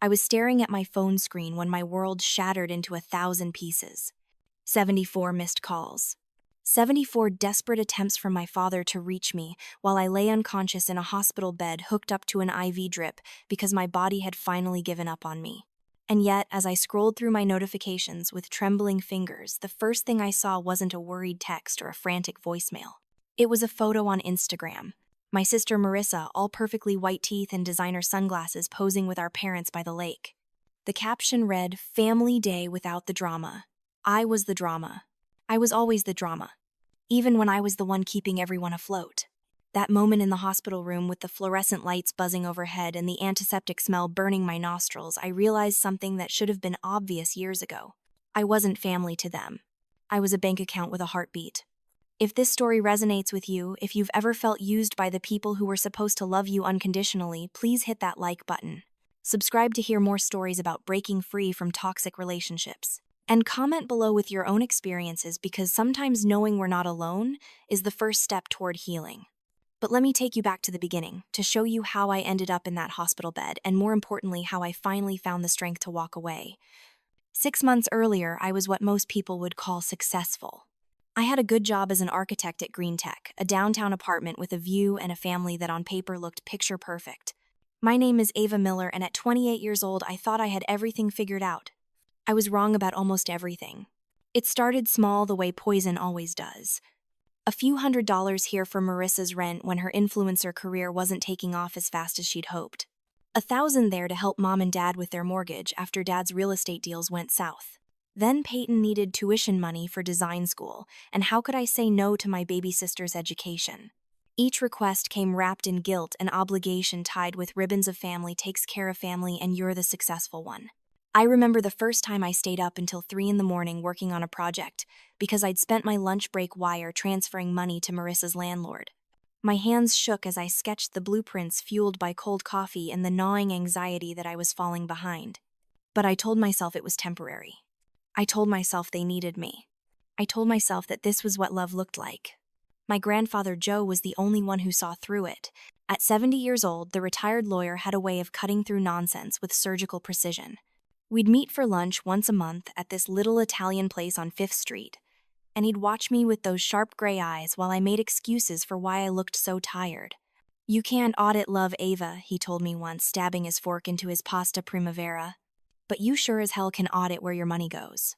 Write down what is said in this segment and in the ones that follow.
I was staring at my phone screen when my world shattered into 1,000 pieces. 74 missed calls. 74 desperate attempts from my father to reach me while I lay unconscious in a hospital bed hooked up to an IV drip because my body had finally given up on me. And yet, as I scrolled through my notifications with trembling fingers, the first thing I saw wasn't a worried text or a frantic voicemail. It was a photo on Instagram. My sister Marissa, all perfectly white teeth and designer sunglasses, posing with our parents by the lake. The caption read, "Family Day without the drama." I was the drama. I was always the drama, even when I was the one keeping everyone afloat. That moment in the hospital room with the fluorescent lights buzzing overhead and the antiseptic smell burning my nostrils, I realized something that should have been obvious years ago. I wasn't family to them. I was a bank account with a heartbeat. If this story resonates with you, if you've ever felt used by the people who were supposed to love you unconditionally, please hit that like button. Subscribe to hear more stories about breaking free from toxic relationships. And comment below with your own experiences, because sometimes knowing we're not alone is the first step toward healing. But let me take you back to the beginning to show you how I ended up in that hospital bed, and more importantly, how I finally found the strength to walk away. 6 months earlier, I was what most people would call successful. I had a good job as an architect at Green Tech, a downtown apartment with a view and a family that on paper looked picture perfect. My name is Ava Miller, and at 28 years old, I thought I had everything figured out. I was wrong about almost everything. It started small, the way poison always does. A few $100s here for Marissa's rent when her influencer career wasn't taking off as fast as she'd hoped. 1,000 there to help mom and dad with their mortgage after dad's real estate deals went south. Then Peyton needed tuition money for design school, and how could I say no to my baby sister's education? Each request came wrapped in guilt and obligation tied with ribbons of family takes care of family and you're the successful one. I remember the first time I stayed up until 3 in the morning working on a project because I'd spent my lunch break wire transferring money to Marissa's landlord. My hands shook as I sketched the blueprints fueled by cold coffee and the gnawing anxiety that I was falling behind. But I told myself it was temporary. I told myself they needed me. I told myself that this was what love looked like. My grandfather Joe was the only one who saw through it. At 70 years old, the retired lawyer had a way of cutting through nonsense with surgical precision. We'd meet for lunch once a month at this little Italian place on 5th Street, and he'd watch me with those sharp gray eyes while I made excuses for why I looked so tired. "You can't audit love, Ava," he told me once, stabbing his fork into his pasta primavera. "But you sure as hell can audit where your money goes.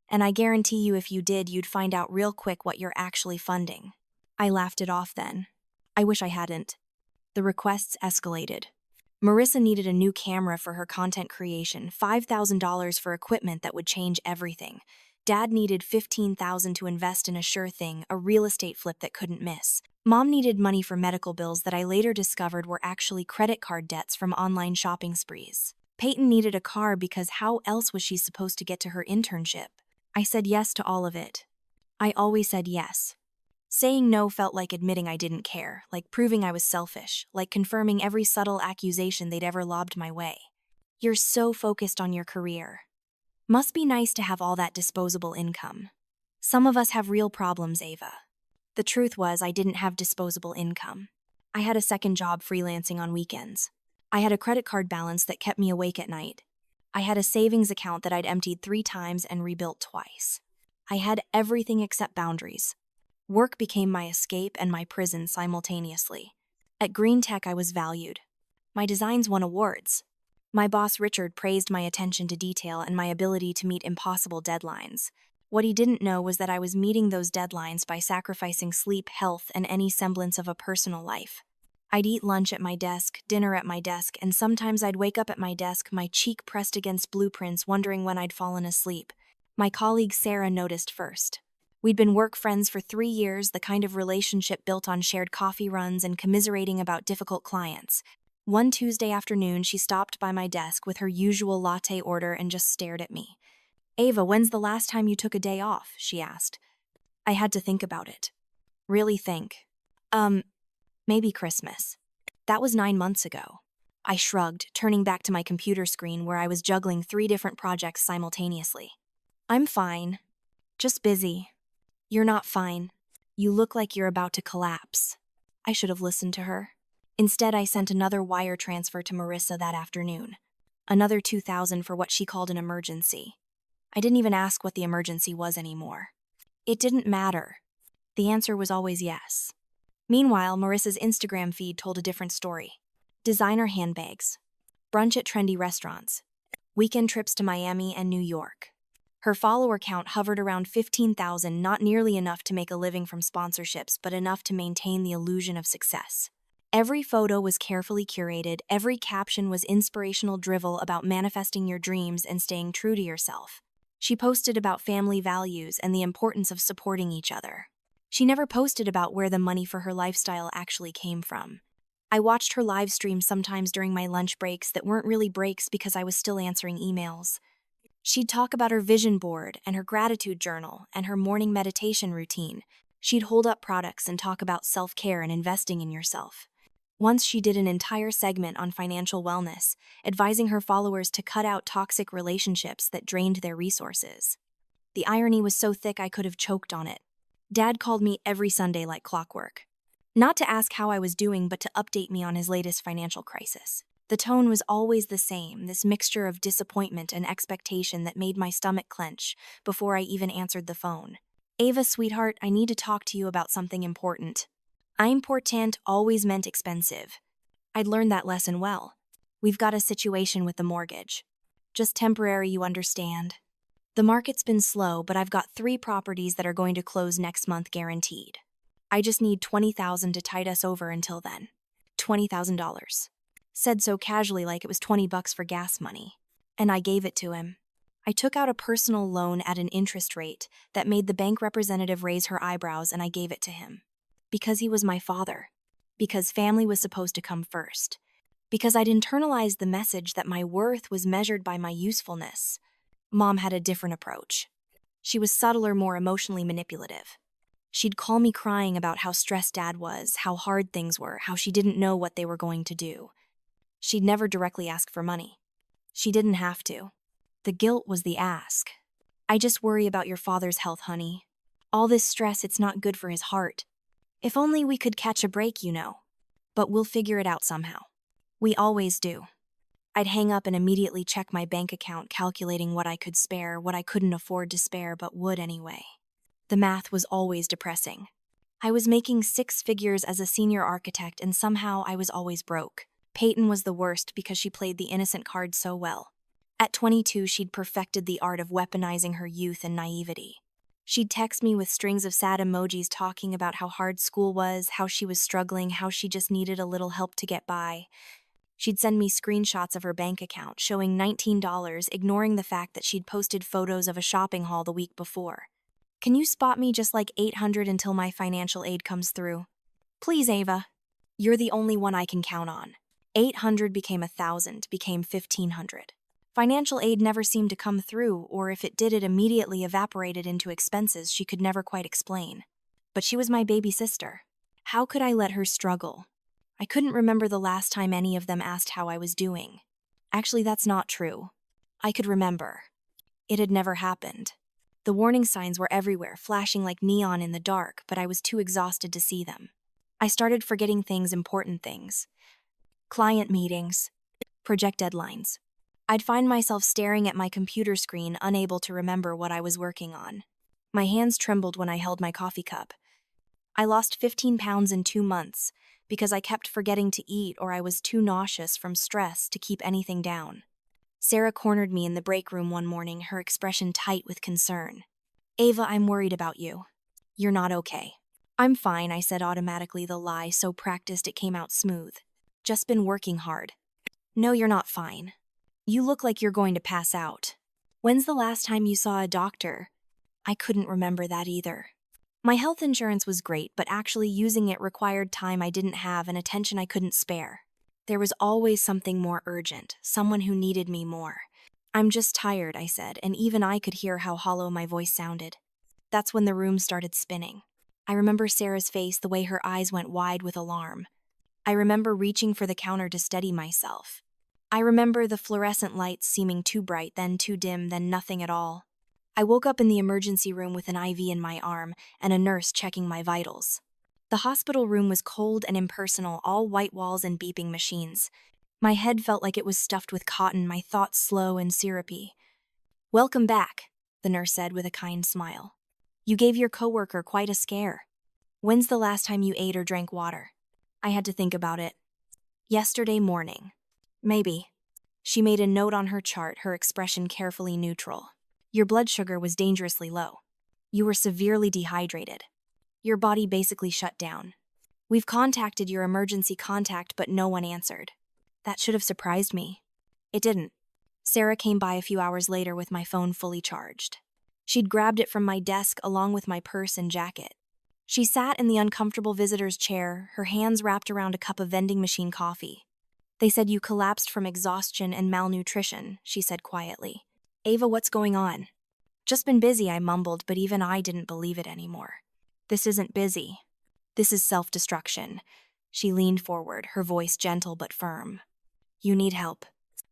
And I guarantee you if you did, you'd find out real quick what you're actually funding." I laughed it off then. I wish I hadn't. The requests escalated. Marissa needed a new camera for her content creation, $5,000 for equipment that would change everything. Dad needed $15,000 to invest in a sure thing, a real estate flip that couldn't miss. Mom needed money for medical bills that I later discovered were actually credit card debts from online shopping sprees. Peyton needed a car because how else was she supposed to get to her internship? I said yes to all of it. I always said yes. Saying no felt like admitting I didn't care, like proving I was selfish, like confirming every subtle accusation they'd ever lobbed my way. "You're so focused on your career. Must be nice to have all that disposable income." Some of us have real problems, Ava. The truth was, I didn't have disposable income. I had a second job freelancing on weekends. I had a credit card balance that kept me awake at night. I had a savings account that I'd emptied 3 times and rebuilt twice. I had everything except boundaries. Work became my escape and my prison simultaneously. At Green Tech, I was valued. My designs won awards. My boss Richard praised my attention to detail and my ability to meet impossible deadlines. What he didn't know was that I was meeting those deadlines by sacrificing sleep, health, and any semblance of a personal life. I'd eat lunch at my desk, dinner at my desk, and sometimes I'd wake up at my desk, my cheek pressed against blueprints, wondering when I'd fallen asleep. My colleague Sarah noticed first. We'd been work friends for 3 years, the kind of relationship built on shared coffee runs and commiserating about difficult clients. One Tuesday afternoon, she stopped by my desk with her usual latte order and just stared at me. "Ava, when's the last time you took a day off?" she asked. I had to think about it. Really think. Maybe Christmas. That was 9 months ago. I shrugged, turning back to my computer screen where I was juggling 3 different projects simultaneously. "I'm fine. Just busy." "You're not fine. You look like you're about to collapse." I should have listened to her. Instead, I sent another wire transfer to Marissa that afternoon. Another 2,000 for what she called an emergency. I didn't even ask what the emergency was anymore. It didn't matter. The answer was always yes. Meanwhile, Marissa's Instagram feed told a different story. Designer handbags, brunch at trendy restaurants, weekend trips to Miami and New York. Her follower count hovered around 15,000, not nearly enough to make a living from sponsorships, but enough to maintain the illusion of success. Every photo was carefully curated, every caption was inspirational drivel about manifesting your dreams and staying true to yourself. She posted about family values and the importance of supporting each other. She never posted about where the money for her lifestyle actually came from. I watched her live stream sometimes during my lunch breaks that weren't really breaks because I was still answering emails. She'd talk about her vision board and her gratitude journal and her morning meditation routine. She'd hold up products and talk about self-care and investing in yourself. Once she did an entire segment on financial wellness, advising her followers to cut out toxic relationships that drained their resources. The irony was so thick I could have choked on it. Dad called me every Sunday like clockwork. Not to ask how I was doing, but to update me on his latest financial crisis. The tone was always the same, this mixture of disappointment and expectation that made my stomach clench before I even answered the phone. Ava, sweetheart, I need to talk to you about something important. Important always meant expensive. I'd learned that lesson well. We've got a situation with the mortgage. Just temporary, you understand. The market's been slow, but I've got 3 properties that are going to close next month guaranteed. I just need $20,000 to tide us over until then. $20,000. Said so casually like it was $20 for gas money. And I gave it to him. I took out a personal loan at an interest rate that made the bank representative raise her eyebrows, and I gave it to him. Because he was my father. Because family was supposed to come first. Because I'd internalized the message that my worth was measured by my usefulness. Mom had a different approach. She was subtler, more emotionally manipulative. She'd call me crying about how stressed Dad was, how hard things were, how she didn't know what they were going to do. She'd never directly ask for money. She didn't have to. The guilt was the ask. I just worry about your father's health, honey. All this stress, it's not good for his heart. If only we could catch a break, you know. But we'll figure it out somehow. We always do. I'd hang up and immediately check my bank account, calculating what I could spare, what I couldn't afford to spare but would anyway. The math was always depressing. I was making 6 figures as a senior architect, and somehow I was always broke. Peyton was the worst because she played the innocent card so well. At 22, she'd perfected the art of weaponizing her youth and naivety. She'd text me with strings of sad emojis talking about how hard school was, how she was struggling, how she just needed a little help to get by. She'd send me screenshots of her bank account showing $19, ignoring the fact that she'd posted photos of a shopping haul the week before. Can you spot me just like 800 until my financial aid comes through? Please, Ava. You're the only one I can count on. 800 became 1,000, became 1,500. Financial aid never seemed to come through, or if it did, it immediately evaporated into expenses she could never quite explain. But she was my baby sister. How could I let her struggle? I couldn't remember the last time any of them asked how I was doing. Actually, that's not true. I could remember. It had never happened. The warning signs were everywhere, flashing like neon in the dark, but I was too exhausted to see them. I started forgetting things, important things. Client meetings. Project deadlines. I'd find myself staring at my computer screen, unable to remember what I was working on. My hands trembled when I held my coffee cup. I lost 15 pounds in 2 months because I kept forgetting to eat, or I was too nauseous from stress to keep anything down. Sarah cornered me in the break room one morning, her expression tight with concern. Ava, I'm worried about you. You're not okay. I'm fine, I said automatically, the lie so practiced it came out smooth. Just been working hard. No, you're not fine. You look like you're going to pass out. When's the last time you saw a doctor? I couldn't remember that either. My health insurance was great, but actually using it required time I didn't have and attention I couldn't spare. There was always something more urgent, someone who needed me more. I'm just tired, I said, and even I could hear how hollow my voice sounded. That's when the room started spinning. I remember Sarah's face, the way her eyes went wide with alarm. I remember reaching for the counter to steady myself. I remember the fluorescent lights seeming too bright, then too dim, then nothing at all. I woke up in the emergency room with an IV in my arm and a nurse checking my vitals. The hospital room was cold and impersonal, all white walls and beeping machines. My head felt like it was stuffed with cotton, my thoughts slow and syrupy. "Welcome back," the nurse said with a kind smile. "You gave your coworker quite a scare. When's the last time you ate or drank water?" I had to think about it. "Yesterday morning." "Maybe." She made a note on her chart, her expression carefully neutral. "Your blood sugar was dangerously low. You were severely dehydrated. Your body basically shut down. We've contacted your emergency contact, but no one answered." That should have surprised me. It didn't. Sarah came by a few hours later with my phone fully charged. She'd grabbed it from my desk along with my purse and jacket. She sat in the uncomfortable visitor's chair, her hands wrapped around a cup of vending machine coffee. "They said you collapsed from exhaustion and malnutrition," she said quietly. "Ava, what's going on?" "Just been busy," I mumbled, but even I didn't believe it anymore. "This isn't busy. This is self-destruction." She leaned forward, her voice gentle but firm. "You need help.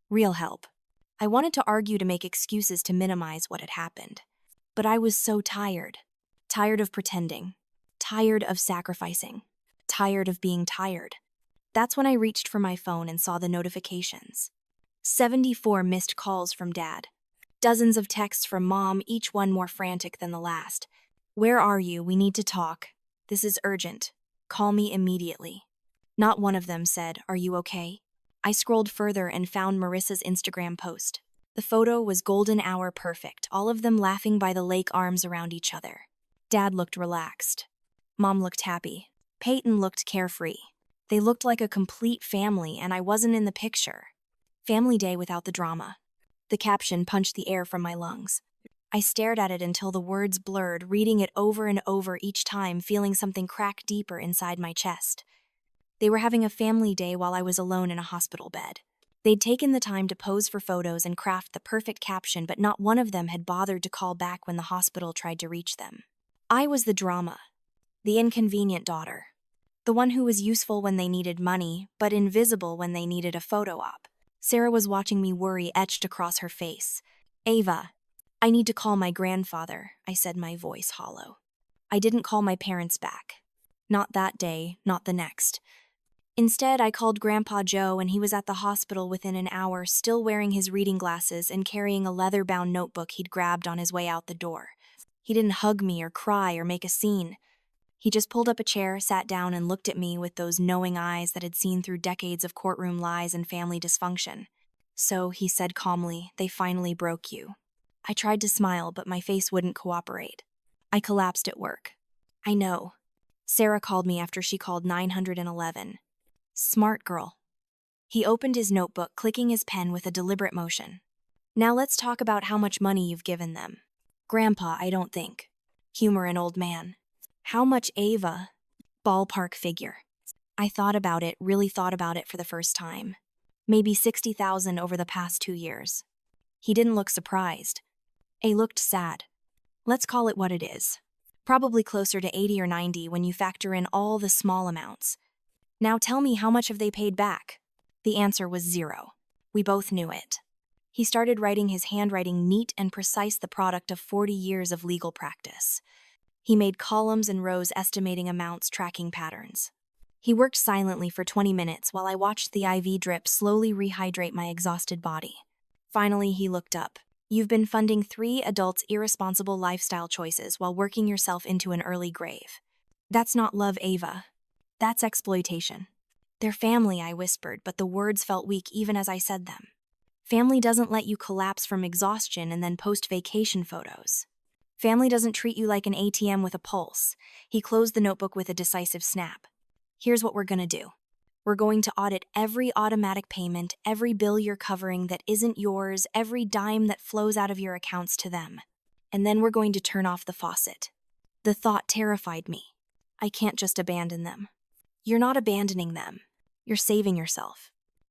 Real help." I wanted to argue to make excuses to minimize what had happened. But I was so tired. Tired of pretending. Tired of sacrificing. Tired of being tired. That's when I reached for my phone and saw the notifications. 74 missed calls from Dad. Dozens of texts from Mom, each one more frantic than the last. "Where are you? We need to talk. This is urgent. Call me immediately." Not one of them said, "Are you okay?" I scrolled further and found Marissa's Instagram post. The photo was golden hour perfect, all of them laughing by the lake, arms around each other. Dad looked relaxed. Mom looked happy. Peyton looked carefree. They looked like a complete family, and I wasn't in the picture. Family day without the drama. The caption punched the air from my lungs. I stared at it until the words blurred, reading it over and over each time, feeling something crack deeper inside my chest. They were having a family day while I was alone in a hospital bed. They'd taken the time to pose for photos and craft the perfect caption, but not one of them had bothered to call back when the hospital tried to reach them. I was the drama. The inconvenient daughter. The one who was useful when they needed money, but invisible when they needed a photo op. Sarah was watching me, worry etched across her face. "Ava, I need to call my grandfather," I said, my voice hollow. I didn't call my parents back. Not that day, not the next. Instead, I called Grandpa Joe, and he was at the hospital within an hour, still wearing his reading glasses and carrying a leather-bound notebook he'd grabbed on his way out the door. He didn't hug me or cry or make a scene. He just pulled up a chair, sat down, and looked at me with those knowing eyes that had seen through decades of courtroom lies and family dysfunction. "So," he said calmly, "they finally broke you." I tried to smile, but my face wouldn't cooperate. "I collapsed at work." "I know. Sarah called me after she called 911. Smart girl." He opened his notebook, clicking his pen with a deliberate motion. "Now let's talk about how much money you've given them." "Grandpa, I don't think." Humor an old man. "How much, Ava?" "Ballpark figure." I thought about it, really thought about it for the first time. Maybe 60,000 over the past 2 years. He didn't look surprised. He looked sad. "Let's call it what it is. Probably closer to 80 or 90 when you factor in all the small amounts. Now tell me, how much have they paid back?" The answer was 0. We both knew it. He started writing, his handwriting neat and precise, the product of 40 years of legal practice. He made columns and rows estimating amounts, tracking patterns. He worked silently for 20 minutes while I watched the IV drip slowly rehydrate my exhausted body. Finally, he looked up. "You've been funding 3 adults' irresponsible lifestyle choices while working yourself into an early grave. That's not love, Ava. That's exploitation." "They're family," I whispered, but the words felt weak even as I said them. "Family doesn't let you collapse from exhaustion and then post vacation photos. Family doesn't treat you like an ATM with a pulse." He closed the notebook with a decisive snap. "Here's what we're gonna do. We're going to audit every automatic payment, every bill you're covering that isn't yours, every dime that flows out of your accounts to them. And then we're going to turn off the faucet." The thought terrified me. I can't just abandon them. "You're not abandoning them. You're saving yourself.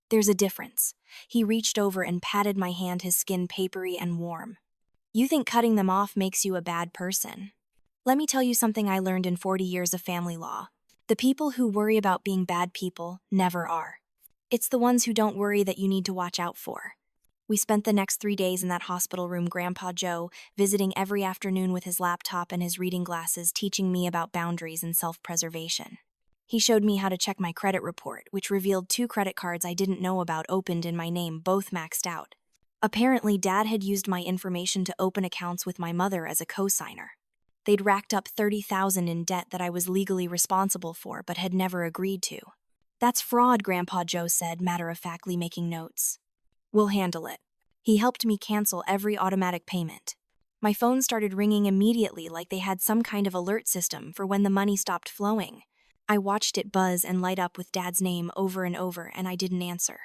There's a difference." He reached over and patted my hand, his skin papery and warm. "You think cutting them off makes you a bad person. Let me tell you something I learned in 40 years of family law. The people who worry about being bad people never are. It's the ones who don't worry that you need to watch out for." We spent the next 3 days in that hospital room, Grandpa Joe visiting every afternoon with his laptop and his reading glasses, teaching me about boundaries and self-preservation. He showed me how to check my credit report, which revealed 2 credit cards I didn't know about opened in my name, both maxed out. Apparently, Dad had used my information to open accounts with my mother as a co-signer. They'd racked up $30,000 in debt that I was legally responsible for but had never agreed to. "That's fraud," Grandpa Joe said, matter-of-factly making notes. "We'll handle it." He helped me cancel every automatic payment. My phone started ringing immediately like they had some kind of alert system for when the money stopped flowing. I watched it buzz and light up with Dad's name over and over, and I didn't answer.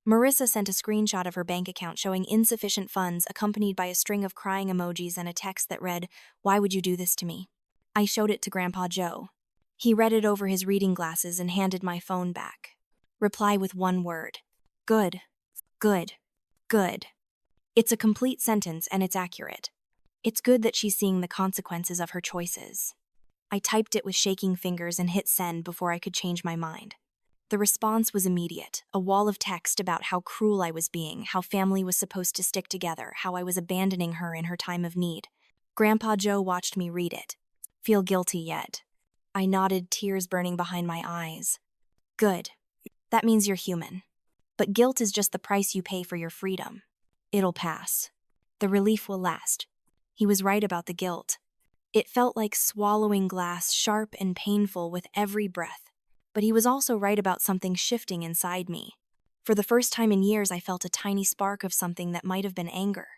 Marissa sent a screenshot of her bank account showing insufficient funds accompanied by a string of crying emojis and a text that read, "Why would you do this to me?" I showed it to Grandpa Joe. He read it over his reading glasses and handed my phone back. Reply with one word. "Good. Good. Good." It's a complete sentence and it's accurate. It's good that she's seeing the consequences of her choices. I typed it with shaking fingers and hit send before I could change my mind. The response was immediate, a wall of text about how cruel I was being, how family was supposed to stick together, how I was abandoning her in her time of need. Grandpa Joe watched me read it. "Feel guilty yet?" I nodded, tears burning behind my eyes. "Good. That means you're human. But guilt is just the price you pay for your freedom. It'll pass. The relief will last." He was right about the guilt. It felt like swallowing glass, sharp and painful with every breath. But he was also right about something shifting inside me. For the first time in years, I felt a tiny spark of something that might have been anger.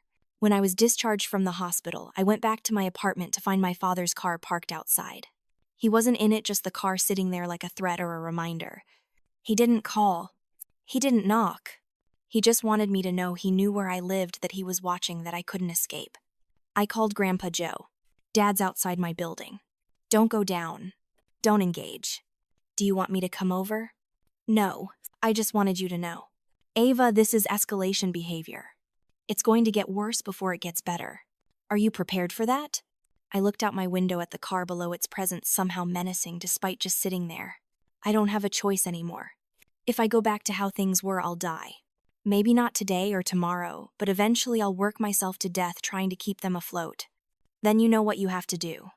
When I was discharged from the hospital, I went back to my apartment to find my father's car parked outside. He wasn't in it, just the car sitting there like a threat or a reminder. He didn't call. He didn't knock. He just wanted me to know he knew where I lived, that he was watching, that I couldn't escape. I called Grandpa Joe. "Dad's outside my building. Don't go down. Don't engage. Do you want me to come over?" "No, I just wanted you to know. Ava, this is escalation behavior. It's going to get worse before it gets better. Are you prepared for that?" I looked out my window at the car below, its presence somehow menacing despite just sitting there. I don't have a choice anymore. If I go back to how things were, I'll die. Maybe not today or tomorrow, but eventually I'll work myself to death trying to keep them afloat. Then you know what you have to do.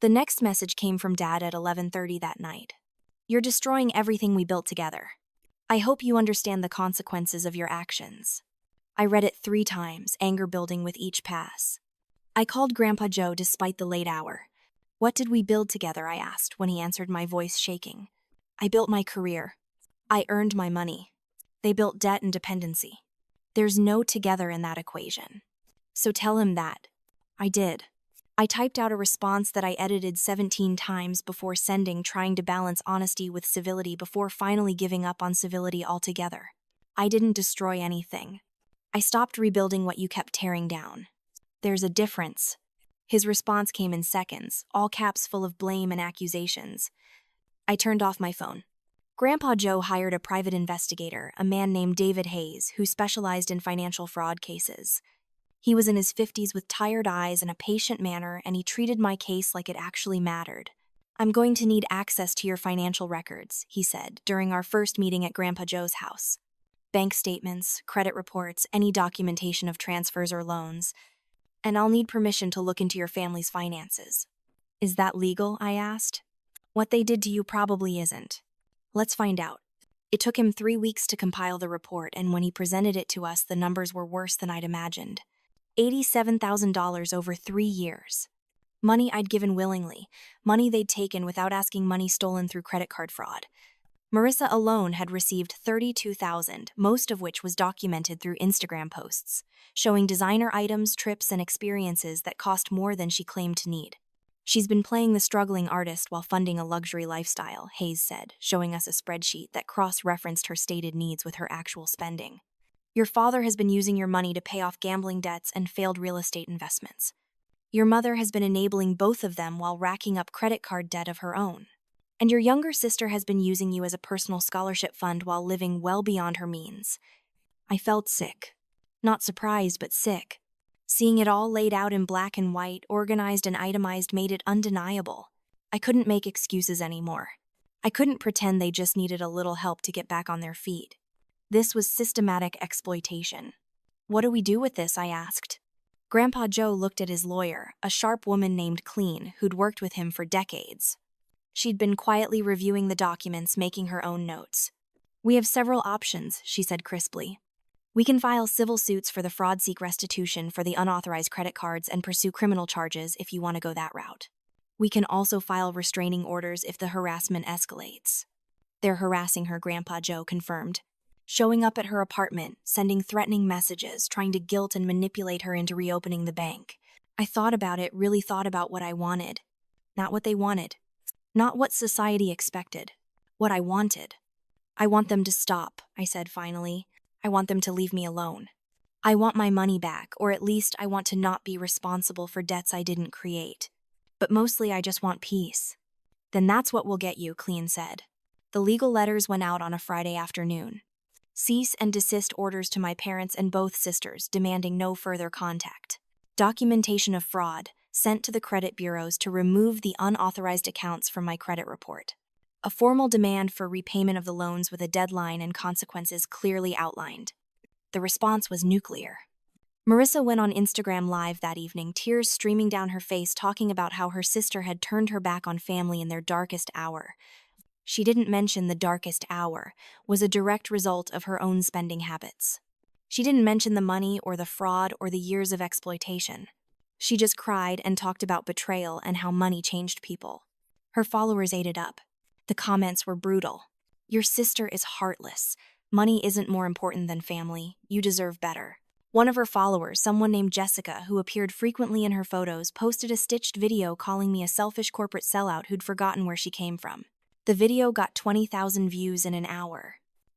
The next message came from Dad at 11:30 that night. "You're destroying everything we built together. I hope you understand the consequences of your actions." I read it 3 times, anger building with each pass. I called Grandpa Joe despite the late hour. "What did we build together?" I asked when he answered, my voice shaking. "I built my career. I earned my money. They built debt and dependency. There's no together in that equation. So tell him that." I did. I typed out a response that I edited 17 times before sending, trying to balance honesty with civility before finally giving up on civility altogether. "I didn't destroy anything. I stopped rebuilding what you kept tearing down. There's a difference." His response came in seconds, all caps full of blame and accusations. I turned off my phone. Grandpa Joe hired a private investigator, a man named David Hayes, who specialized in financial fraud cases. He was in his 50s with tired eyes and a patient manner, and he treated my case like it actually mattered. "I'm going to need access to your financial records," he said during our first meeting at Grandpa Joe's house. "Bank statements, credit reports, any documentation of transfers or loans. And I'll need permission to look into your family's finances." "Is that legal?" I asked. "What they did to you probably isn't. Let's find out." It took him 3 weeks to compile the report, and when he presented it to us, the numbers were worse than I'd imagined. $87,000 over 3 years. Money I'd given willingly, money they'd taken without asking, money stolen through credit card fraud. Marissa alone had received $32,000, most of which was documented through Instagram posts, showing designer items, trips, and experiences that cost more than she claimed to need. "She's been playing the struggling artist while funding a luxury lifestyle," Hayes said, showing us a spreadsheet that cross-referenced her stated needs with her actual spending. "Your father has been using your money to pay off gambling debts and failed real estate investments. Your mother has been enabling both of them while racking up credit card debt of her own. And your younger sister has been using you as a personal scholarship fund while living well beyond her means." I felt sick. Not surprised, but sick. Seeing it all laid out in black and white, organized and itemized, made it undeniable. I couldn't make excuses anymore. I couldn't pretend they just needed a little help to get back on their feet. This was systematic exploitation. "What do we do with this?" I asked. Grandpa Joe looked at his lawyer, a sharp woman named Clean, who'd worked with him for decades. She'd been quietly reviewing the documents, making her own notes. "We have several options," she said crisply. "We can file civil suits for the fraud, seek restitution for the unauthorized credit cards, and pursue criminal charges if you want to go that route. We can also file restraining orders if the harassment escalates." "They're harassing her," Grandpa Joe confirmed. "Showing up at her apartment, sending threatening messages, trying to guilt and manipulate her into reopening the bank." I thought about it, really thought about what I wanted. Not what they wanted. Not what society expected. What I wanted. "I want them to stop," I said finally. "I want them to leave me alone. I want my money back, or at least I want to not be responsible for debts I didn't create. But mostly I just want peace." "Then that's what we'll get you," Clean said. The legal letters went out on a Friday afternoon. Cease and desist orders to my parents and both sisters, demanding no further contact. Documentation of fraud, sent to the credit bureaus to remove the unauthorized accounts from my credit report. A formal demand for repayment of the loans with a deadline and consequences clearly outlined. The response was nuclear. Marissa went on Instagram Live that evening, tears streaming down her face, talking about how her sister had turned her back on family in their darkest hour. She didn't mention the darkest hour was a direct result of her own spending habits. She didn't mention the money or the fraud or the years of exploitation. She just cried and talked about betrayal and how money changed people. Her followers ate it up. The comments were brutal. "Your sister is heartless. Money isn't more important than family. You deserve better." One of her followers, someone named Jessica, who appeared frequently in her photos, posted a stitched video calling me a selfish corporate sellout who'd forgotten where she came from. The video got 20,000 views in an hour.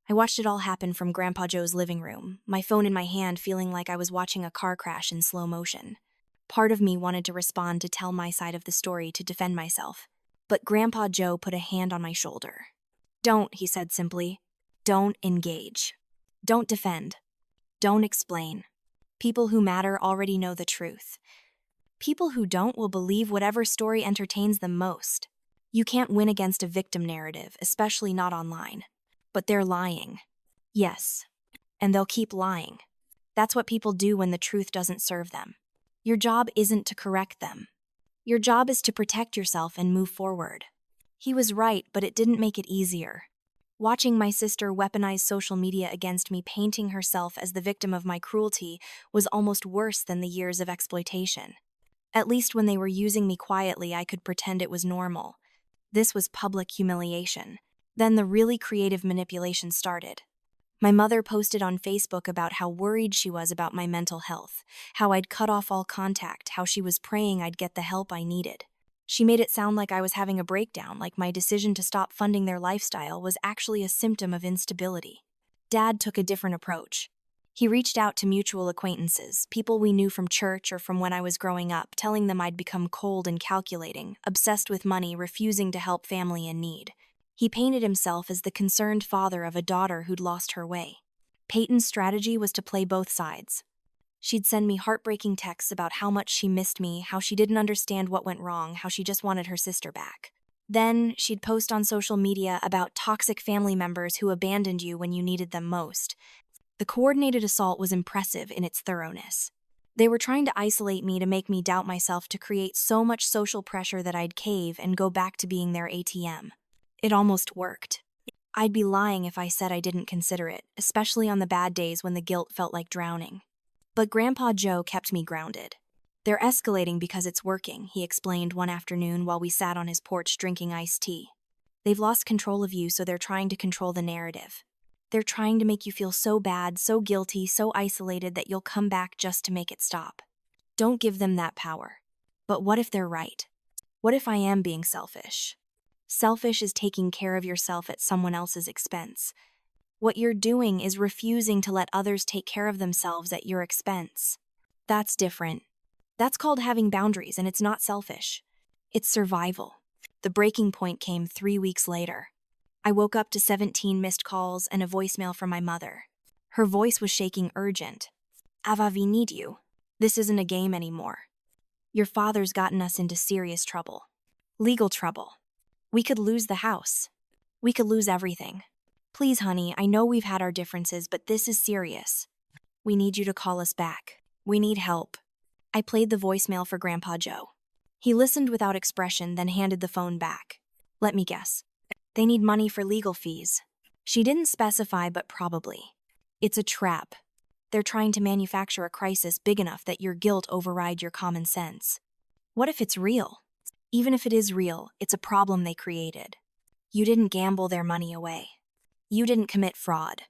I watched it all happen from Grandpa Joe's living room, my phone in my hand, feeling like I was watching a car crash in slow motion. Part of me wanted to respond, to tell my side of the story, to defend myself. But Grandpa Joe put a hand on my shoulder. "Don't," he said simply. "Don't engage. Don't defend. Don't explain. People who matter already know the truth. People who don't will believe whatever story entertains them most. You can't win against a victim narrative, especially not online. But they're lying. Yes. And they'll keep lying. That's what people do when the truth doesn't serve them. Your job isn't to correct them. Your job is to protect yourself and move forward." He was right, but it didn't make it easier. Watching my sister weaponize social media against me, painting herself as the victim of my cruelty, was almost worse than the years of exploitation. At least when they were using me quietly, I could pretend it was normal. This was public humiliation. Then the really creative manipulation started. My mother posted on Facebook about how worried she was about my mental health, how I'd cut off all contact, how she was praying I'd get the help I needed. She made it sound like I was having a breakdown, like my decision to stop funding their lifestyle was actually a symptom of instability. Dad took a different approach. He reached out to mutual acquaintances, people we knew from church or from when I was growing up, telling them I'd become cold and calculating, obsessed with money, refusing to help family in need. He painted himself as the concerned father of a daughter who'd lost her way. Peyton's strategy was to play both sides. She'd send me heartbreaking texts about how much she missed me, how she didn't understand what went wrong, how she just wanted her sister back. Then she'd post on social media about toxic family members who abandoned you when you needed them most. The coordinated assault was impressive in its thoroughness. They were trying to isolate me, to make me doubt myself, to create so much social pressure that I'd cave and go back to being their ATM. It almost worked. I'd be lying if I said I didn't consider it, especially on the bad days when the guilt felt like drowning. But Grandpa Joe kept me grounded. "They're escalating because it's working," he explained one afternoon while we sat on his porch drinking iced tea. "They've lost control of you, so they're trying to control the narrative. They're trying to make you feel so bad, so guilty, so isolated that you'll come back just to make it stop. Don't give them that power. But what if they're right? What if I am being selfish? Selfish is taking care of yourself at someone else's expense. What you're doing is refusing to let others take care of themselves at your expense. That's different. That's called having boundaries, and it's not selfish. It's survival." The breaking point came 3 weeks later. I woke up to 17 missed calls and a voicemail from my mother. Her voice was shaking, urgent. "Ava, we need you. This isn't a game anymore. Your father's gotten us into serious trouble. Legal trouble. We could lose the house. We could lose everything. Please, honey, I know we've had our differences, but this is serious. We need you to call us back. We need help." I played the voicemail for Grandpa Joe. He listened without expression, then handed the phone back. Let me guess. They need money for legal fees. She didn't specify, but probably. It's a trap. They're trying to manufacture a crisis big enough that your guilt override your common sense. What if it's real? Even if it is real, it's a problem they created. You didn't gamble their money away. You didn't commit fraud.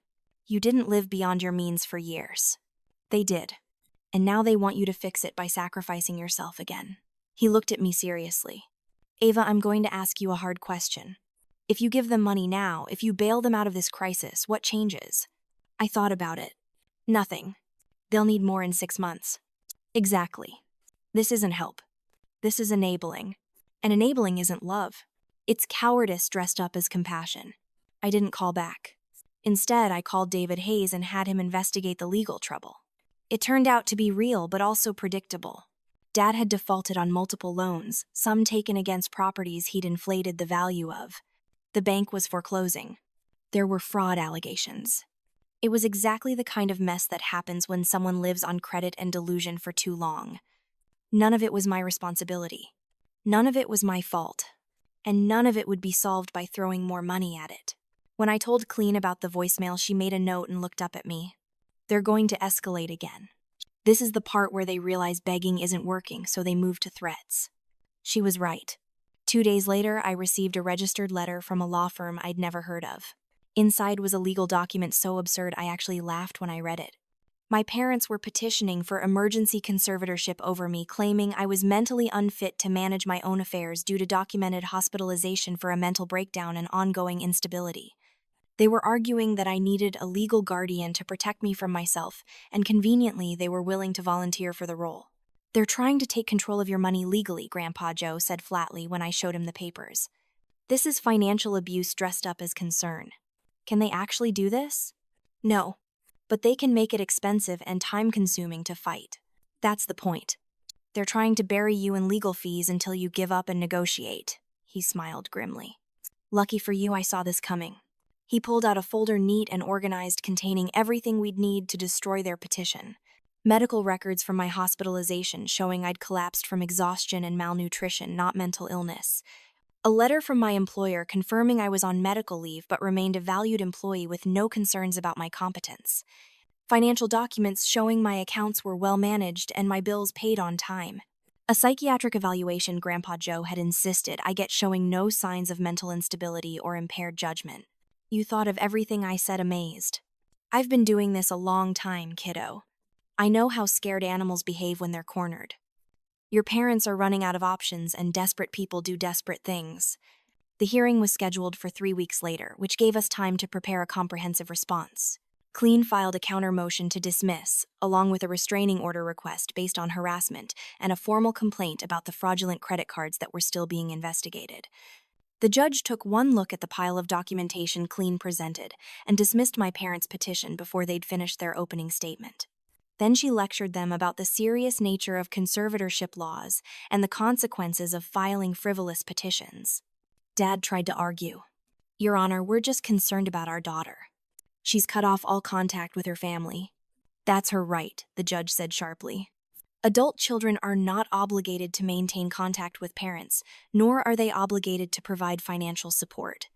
You didn't live beyond your means for years. They did. And now they want you to fix it by sacrificing yourself again. He looked at me seriously. Ava, I'm going to ask you a hard question. If you give them money now, if you bail them out of this crisis, what changes? I thought about it. Nothing. They'll need more in 6 months. Exactly. This isn't help. This is enabling. And enabling isn't love. It's cowardice dressed up as compassion. I didn't call back. Instead, I called David Hayes and had him investigate the legal trouble. It turned out to be real, but also predictable. Dad had defaulted on multiple loans, some taken against properties he'd inflated the value of. The bank was foreclosing. There were fraud allegations. It was exactly the kind of mess that happens when someone lives on credit and delusion for too long. None of it was my responsibility. None of it was my fault. And none of it would be solved by throwing more money at it. When I told Cleen about the voicemail, she made a note and looked up at me. They're going to escalate again. This is the part where they realize begging isn't working, so they move to threats. She was right. 2 days later, I received a registered letter from a law firm I'd never heard of. Inside was a legal document so absurd I actually laughed when I read it. My parents were petitioning for emergency conservatorship over me, claiming I was mentally unfit to manage my own affairs due to documented hospitalization for a mental breakdown and ongoing instability. They were arguing that I needed a legal guardian to protect me from myself, and conveniently, they were willing to volunteer for the role. They're trying to take control of your money legally, Grandpa Joe said flatly when I showed him the papers. This is financial abuse dressed up as concern. Can they actually do this? No, but they can make it expensive and time-consuming to fight. That's the point. They're trying to bury you in legal fees until you give up and negotiate. He smiled grimly. Lucky for you, I saw this coming. He pulled out a folder neat and organized containing everything we'd need to destroy their petition. Medical records from my hospitalization showing I'd collapsed from exhaustion and malnutrition, not mental illness. A letter from my employer confirming I was on medical leave but remained a valued employee with no concerns about my competence. Financial documents showing my accounts were well managed and my bills paid on time. A psychiatric evaluation Grandpa Joe had insisted I get showing no signs of mental instability or impaired judgment. You thought of everything I said amazed. I've been doing this a long time, kiddo. I know how scared animals behave when they're cornered. Your parents are running out of options and desperate people do desperate things. The hearing was scheduled for 3 weeks later, which gave us time to prepare a comprehensive response. Cleen filed a counter motion to dismiss, along with a restraining order request based on harassment and a formal complaint about the fraudulent credit cards that were still being investigated. The judge took one look at the pile of documentation Cleen presented and dismissed my parents' petition before they'd finished their opening statement. Then she lectured them about the serious nature of conservatorship laws and the consequences of filing frivolous petitions. Dad tried to argue. Your Honor, we're just concerned about our daughter. She's cut off all contact with her family. That's her right, the judge said sharply. Adult children are not obligated to maintain contact with parents, nor are they obligated to provide financial support.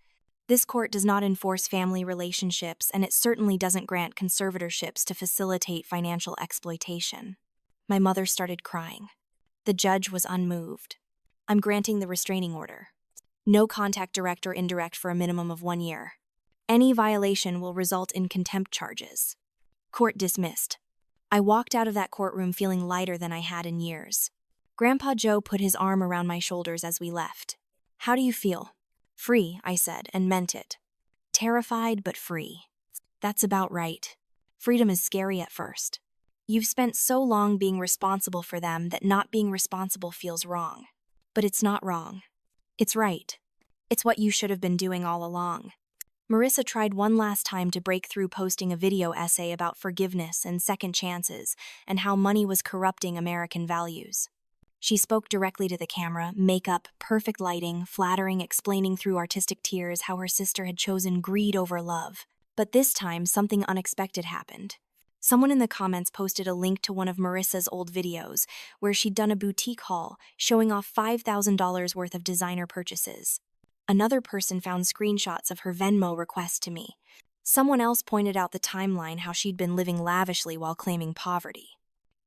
This court does not enforce family relationships, and it certainly doesn't grant conservatorships to facilitate financial exploitation. My mother started crying. The judge was unmoved. I'm granting the restraining order. No contact, direct or indirect, for a minimum of 1 year. Any violation will result in contempt charges. Court dismissed. I walked out of that courtroom feeling lighter than I had in years. Grandpa Joe put his arm around my shoulders as we left. How do you feel? Free, I said, and meant it. Terrified, but free. That's about right. Freedom is scary at first. You've spent so long being responsible for them that not being responsible feels wrong. But it's not wrong. It's right. It's what you should have been doing all along. Marissa tried one last time to break through, posting a video essay about forgiveness and second chances and how money was corrupting American values. She spoke directly to the camera, makeup, perfect lighting, flattering, explaining through artistic tears how her sister had chosen greed over love. But this time, something unexpected happened. Someone in the comments posted a link to one of Marissa's old videos where she'd done a boutique haul showing off $5,000 worth of designer purchases. Another person found screenshots of her Venmo request to me. Someone else pointed out the timeline how she'd been living lavishly while claiming poverty.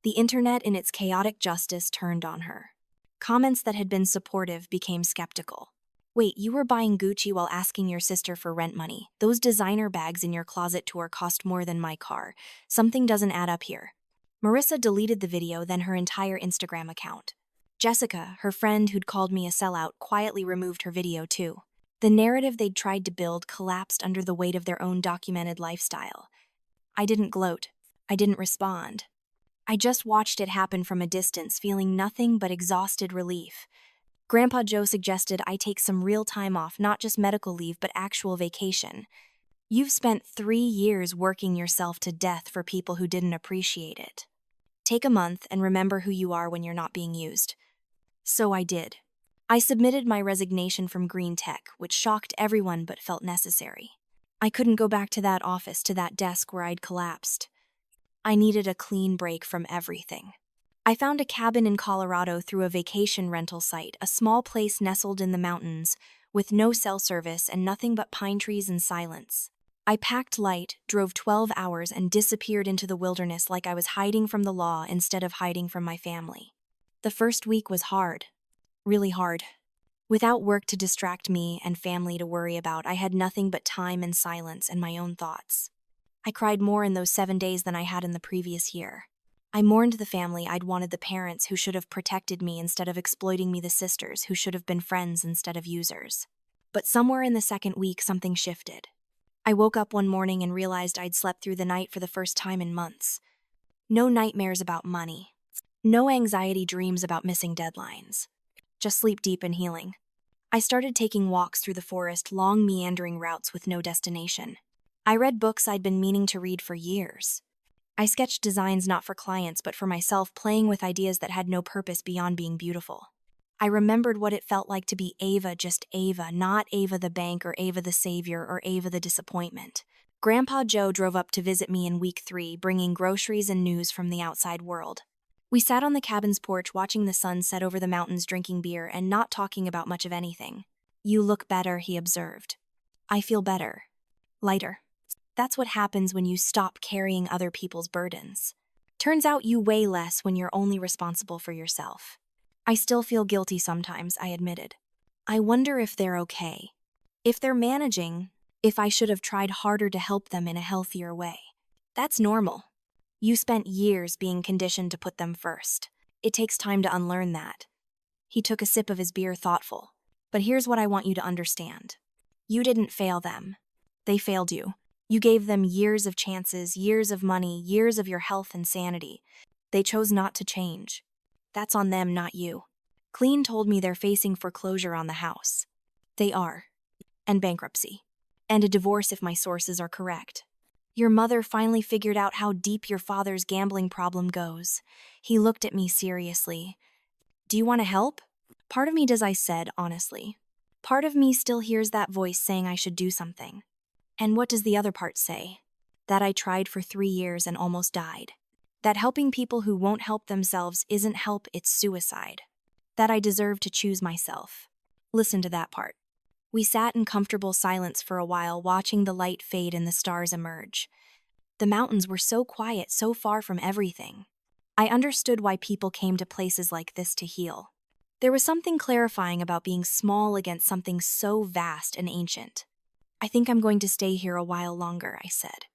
The internet in its chaotic justice turned on her. Comments that had been supportive became skeptical. Wait, you were buying Gucci while asking your sister for rent money. Those designer bags in your closet tour cost more than my car. Something doesn't add up here. Marissa deleted the video, then her entire Instagram account. Jessica, her friend who'd called me a sellout, quietly removed her video too. The narrative they'd tried to build collapsed under the weight of their own documented lifestyle. I didn't gloat. I didn't respond. I just watched it happen from a distance, feeling nothing but exhausted relief. Grandpa Joe suggested I take some real time off, not just medical leave, but actual vacation. You've spent 3 years working yourself to death for people who didn't appreciate it. Take a month and remember who you are when you're not being used. So I did. I submitted my resignation from Green Tech, which shocked everyone but felt necessary. I couldn't go back to that office, to that desk where I'd collapsed. I needed a clean break from everything. I found a cabin in Colorado through a vacation rental site, a small place nestled in the mountains, with no cell service and nothing but pine trees and silence. I packed light, drove 12 hours, and disappeared into the wilderness like I was hiding from the law instead of hiding from my family. The first week was hard. Really hard. Without work to distract me and family to worry about, I had nothing but time and silence and my own thoughts. I cried more in those 7 days than I had in the previous year. I mourned the family I'd wanted, the parents who should have protected me instead of exploiting me, the sisters who should have been friends instead of users. But somewhere in the second week, something shifted. I woke up one morning and realized I'd slept through the night for the first time in months. No nightmares about money. No anxiety dreams about missing deadlines. Just sleep deep and healing. I started taking walks through the forest, long meandering routes with no destination. I read books I'd been meaning to read for years. I sketched designs not for clients but for myself, playing with ideas that had no purpose beyond being beautiful. I remembered what it felt like to be Ava, just Ava, not Ava the bank or Ava the savior or Ava the disappointment. Grandpa Joe drove up to visit me in week 3, bringing groceries and news from the outside world. We sat on the cabin's porch watching the sun set over the mountains, drinking beer and not talking about much of anything. You look better, he observed. I feel better. Lighter. That's what happens when you stop carrying other people's burdens. Turns out you weigh less when you're only responsible for yourself. I still feel guilty sometimes, I admitted. I wonder if they're okay. If they're managing, if I should have tried harder to help them in a healthier way. That's normal. You spent years being conditioned to put them first. It takes time to unlearn that. He took a sip of his beer, thoughtful. But here's what I want you to understand. You didn't fail them. They failed you. You gave them years of chances, years of money, years of your health and sanity. They chose not to change. That's on them, not you. Clean told me they're facing foreclosure on the house. They are. And bankruptcy. And a divorce if my sources are correct. Your mother finally figured out how deep your father's gambling problem goes. He looked at me seriously. Do you want to help? Part of me does, I said, honestly. Part of me still hears that voice saying I should do something. And what does the other part say? That I tried for 3 years and almost died. That helping people who won't help themselves isn't help, it's suicide. That I deserve to choose myself. Listen to that part. We sat in comfortable silence for a while, watching the light fade and the stars emerge. The mountains were so quiet, so far from everything. I understood why people came to places like this to heal. There was something clarifying about being small against something so vast and ancient. I think I'm going to stay here a while longer, I said.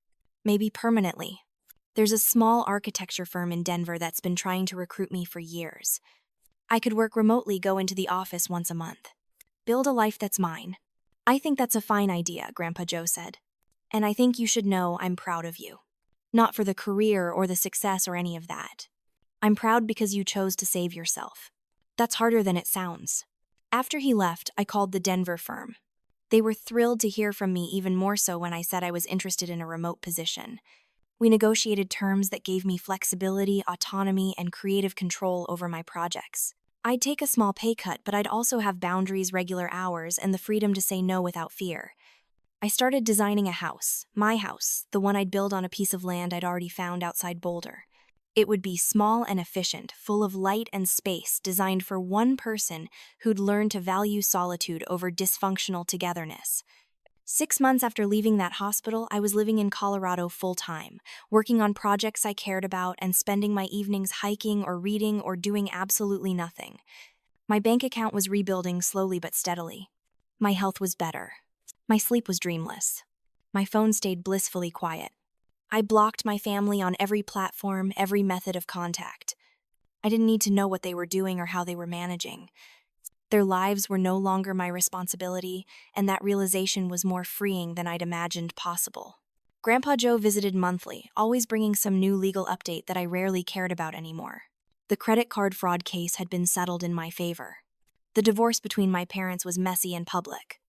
Maybe permanently. There's a small architecture firm in Denver that's been trying to recruit me for years. I could work remotely, go into the office once a month. Build a life that's mine. I think that's a fine idea, Grandpa Joe said. And I think you should know I'm proud of you. Not for the career or the success or any of that. I'm proud because you chose to save yourself. That's harder than it sounds. After he left, I called the Denver firm. They were thrilled to hear from me, even more so when I said I was interested in a remote position. We negotiated terms that gave me flexibility, autonomy, and creative control over my projects. I'd take a small pay cut, but I'd also have boundaries, regular hours, and the freedom to say no without fear. I started designing a house, my house, the one I'd build on a piece of land I'd already found outside Boulder. It would be small and efficient, full of light and space, designed for one person who'd learned to value solitude over dysfunctional togetherness. 6 months after leaving that hospital, I was living in Colorado full-time, working on projects I cared about and spending my evenings hiking or reading or doing absolutely nothing. My bank account was rebuilding slowly but steadily. My health was better. My sleep was dreamless. My phone stayed blissfully quiet. I blocked my family on every platform, every method of contact. I didn't need to know what they were doing or how they were managing. Their lives were no longer my responsibility, and that realization was more freeing than I'd imagined possible. Grandpa Joe visited monthly, always bringing some new legal update that I rarely cared about anymore. The credit card fraud case had been settled in my favor. The divorce between my parents was messy and public.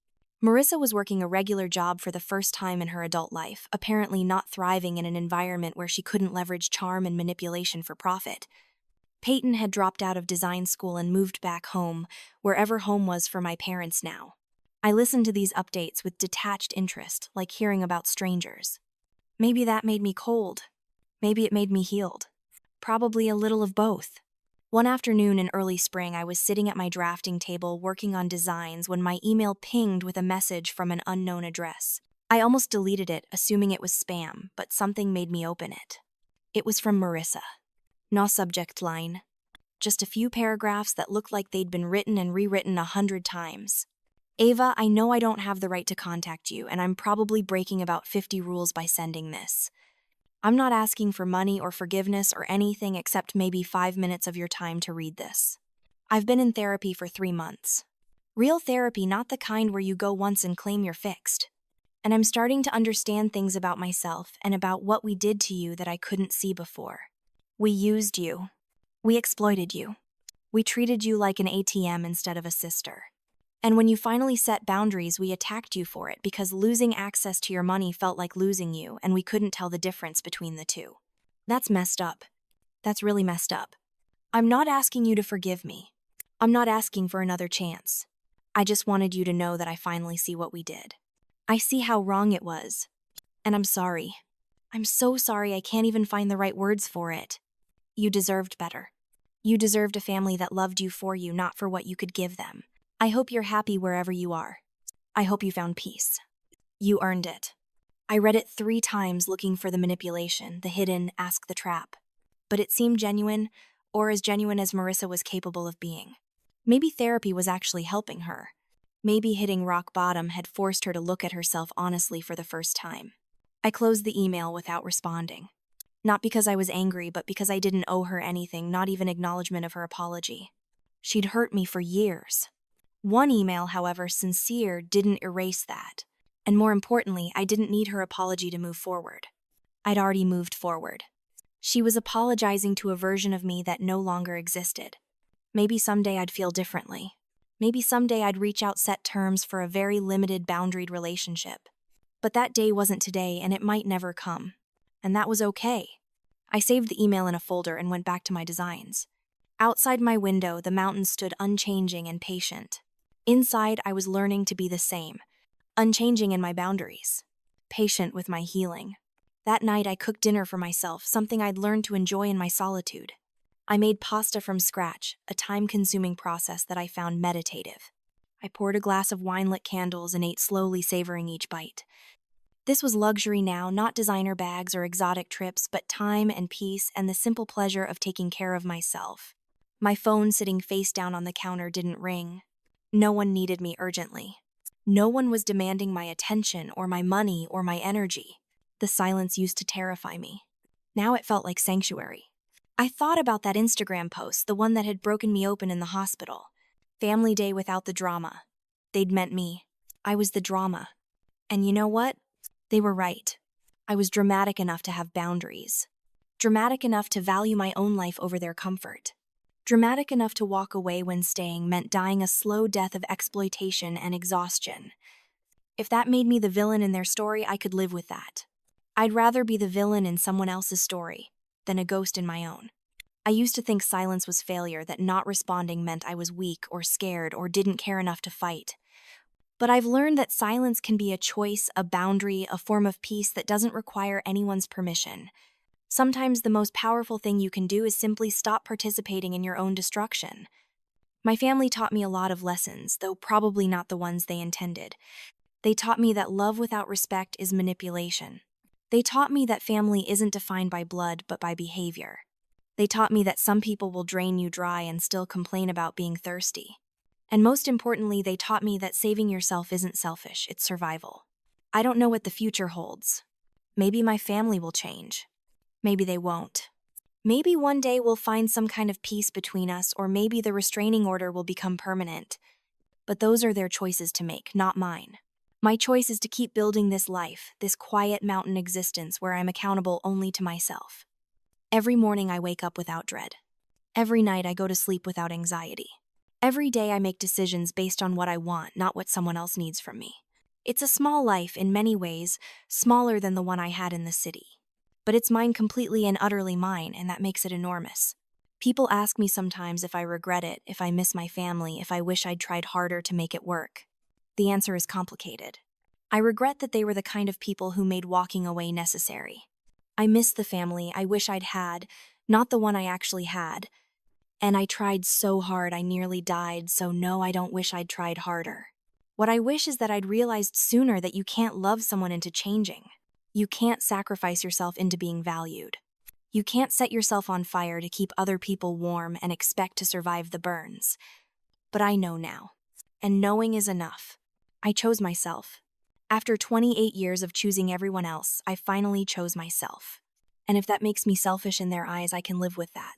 Marissa was working a regular job for the first time in her adult life, apparently not thriving in an environment where she couldn't leverage charm and manipulation for profit. Peyton had dropped out of design school and moved back home, wherever home was for my parents now. I listened to these updates with detached interest, like hearing about strangers. Maybe that made me cold. Maybe it made me healed. Probably a little of both. One afternoon in early spring, I was sitting at my drafting table working on designs when my email pinged with a message from an unknown address. I almost deleted it, assuming it was spam, but something made me open it. It was from Marissa. No subject line. Just a few paragraphs that looked like they'd been written and rewritten 100 times. Ava, I know I don't have the right to contact you, and I'm probably breaking about 50 rules by sending this. I'm not asking for money or forgiveness or anything except maybe 5 minutes of your time to read this. I've been in therapy for 3 months. Real therapy, not the kind where you go once and claim you're fixed. And I'm starting to understand things about myself and about what we did to you that I couldn't see before. We used you. We exploited you. We treated you like an ATM instead of a sister. And when you finally set boundaries, we attacked you for it because losing access to your money felt like losing you, and we couldn't tell the difference between the two. That's messed up. That's really messed up. I'm not asking you to forgive me. I'm not asking for another chance. I just wanted you to know that I finally see what we did. I see how wrong it was. And I'm sorry. I'm so sorry I can't even find the right words for it. You deserved better. You deserved a family that loved you for you, not for what you could give them. I hope you're happy wherever you are. I hope you found peace. You earned it. I read it 3 times looking for the manipulation, the hidden ask the trap. But it seemed genuine, or as genuine as Marissa was capable of being. Maybe therapy was actually helping her. Maybe hitting rock bottom had forced her to look at herself honestly for the first time. I closed the email without responding. Not because I was angry, but because I didn't owe her anything, not even acknowledgement of her apology. She'd hurt me for years. One email, however sincere, didn't erase that. And more importantly, I didn't need her apology to move forward. I'd already moved forward. She was apologizing to a version of me that no longer existed. Maybe someday I'd feel differently. Maybe someday I'd reach out set terms for a very limited boundaried relationship. But that day wasn't today, and it might never come. And that was okay. I saved the email in a folder and went back to my designs. Outside my window, the mountains stood unchanging and patient. Inside, I was learning to be the same, unchanging in my boundaries, patient with my healing. That night, I cooked dinner for myself, something I'd learned to enjoy in my solitude. I made pasta from scratch, a time-consuming process that I found meditative. I poured a glass of wine-lit candles and ate slowly, savoring each bite. This was luxury now, not designer bags or exotic trips, but time and peace and the simple pleasure of taking care of myself. My phone sitting face down on the counter didn't ring. No one needed me urgently. No one was demanding my attention or my money or my energy. The silence used to terrify me. Now it felt like sanctuary. I thought about that Instagram post, the one that had broken me open in the hospital. Family day without the drama. They'd meant me. I was the drama. And you know what? They were right. I was dramatic enough to have boundaries. Dramatic enough to value my own life over their comfort. Dramatic enough to walk away when staying meant dying a slow death of exploitation and exhaustion. If that made me the villain in their story, I could live with that. I'd rather be the villain in someone else's story than a ghost in my own. I used to think silence was failure, that not responding meant I was weak or scared or didn't care enough to fight. But I've learned that silence can be a choice, a boundary, a form of peace that doesn't require anyone's permission. Sometimes the most powerful thing you can do is simply stop participating in your own destruction. My family taught me a lot of lessons, though probably not the ones they intended. They taught me that love without respect is manipulation. They taught me that family isn't defined by blood but by behavior. They taught me that some people will drain you dry and still complain about being thirsty. And most importantly, they taught me that saving yourself isn't selfish, it's survival. I don't know what the future holds. Maybe my family will change. Maybe they won't. Maybe one day we'll find some kind of peace between us, or maybe the restraining order will become permanent. But those are their choices to make, not mine. My choice is to keep building this life, this quiet mountain existence where I'm accountable only to myself. Every morning I wake up without dread. Every night I go to sleep without anxiety. Every day I make decisions based on what I want, not what someone else needs from me. It's a small life in many ways, smaller than the one I had in the city. But it's mine completely and utterly mine, and that makes it enormous. People ask me sometimes if I regret it, if I miss my family, if I wish I'd tried harder to make it work. The answer is complicated. I regret that they were the kind of people who made walking away necessary. I miss the family I wish I'd had, not the one I actually had. And I tried so hard I nearly died, so no, I don't wish I'd tried harder. What I wish is that I'd realized sooner that you can't love someone into changing. You can't sacrifice yourself into being valued. You can't set yourself on fire to keep other people warm and expect to survive the burns. But I know now. And knowing is enough. I chose myself. After 28 years of choosing everyone else, I finally chose myself. And if that makes me selfish in their eyes, I can live with that.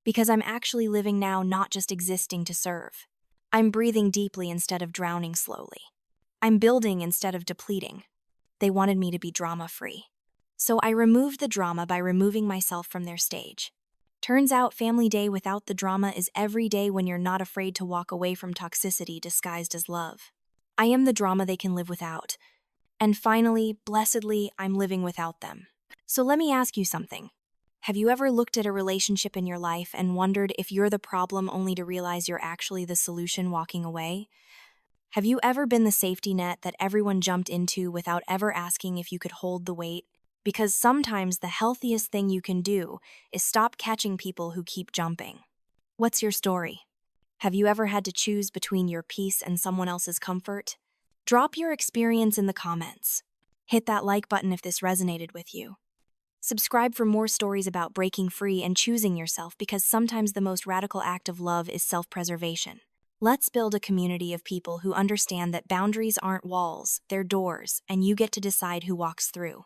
Because I'm actually living now, not just existing to serve. I'm breathing deeply instead of drowning slowly. I'm building instead of depleting. They wanted me to be drama-free. So I removed the drama by removing myself from their stage. Turns out family day without the drama is every day when you're not afraid to walk away from toxicity disguised as love. I am the drama they can live without. And finally, blessedly, I'm living without them. So let me ask you something. Have you ever looked at a relationship in your life and wondered if you're the problem only to realize you're actually the solution walking away? Have you ever been the safety net that everyone jumped into without ever asking if you could hold the weight? Because sometimes the healthiest thing you can do is stop catching people who keep jumping. What's your story? Have you ever had to choose between your peace and someone else's comfort? Drop your experience in the comments. Hit that like button if this resonated with you. Subscribe for more stories about breaking free and choosing yourself, because sometimes the most radical act of love is self-preservation. Let's build a community of people who understand that boundaries aren't walls, they're doors, and you get to decide who walks through.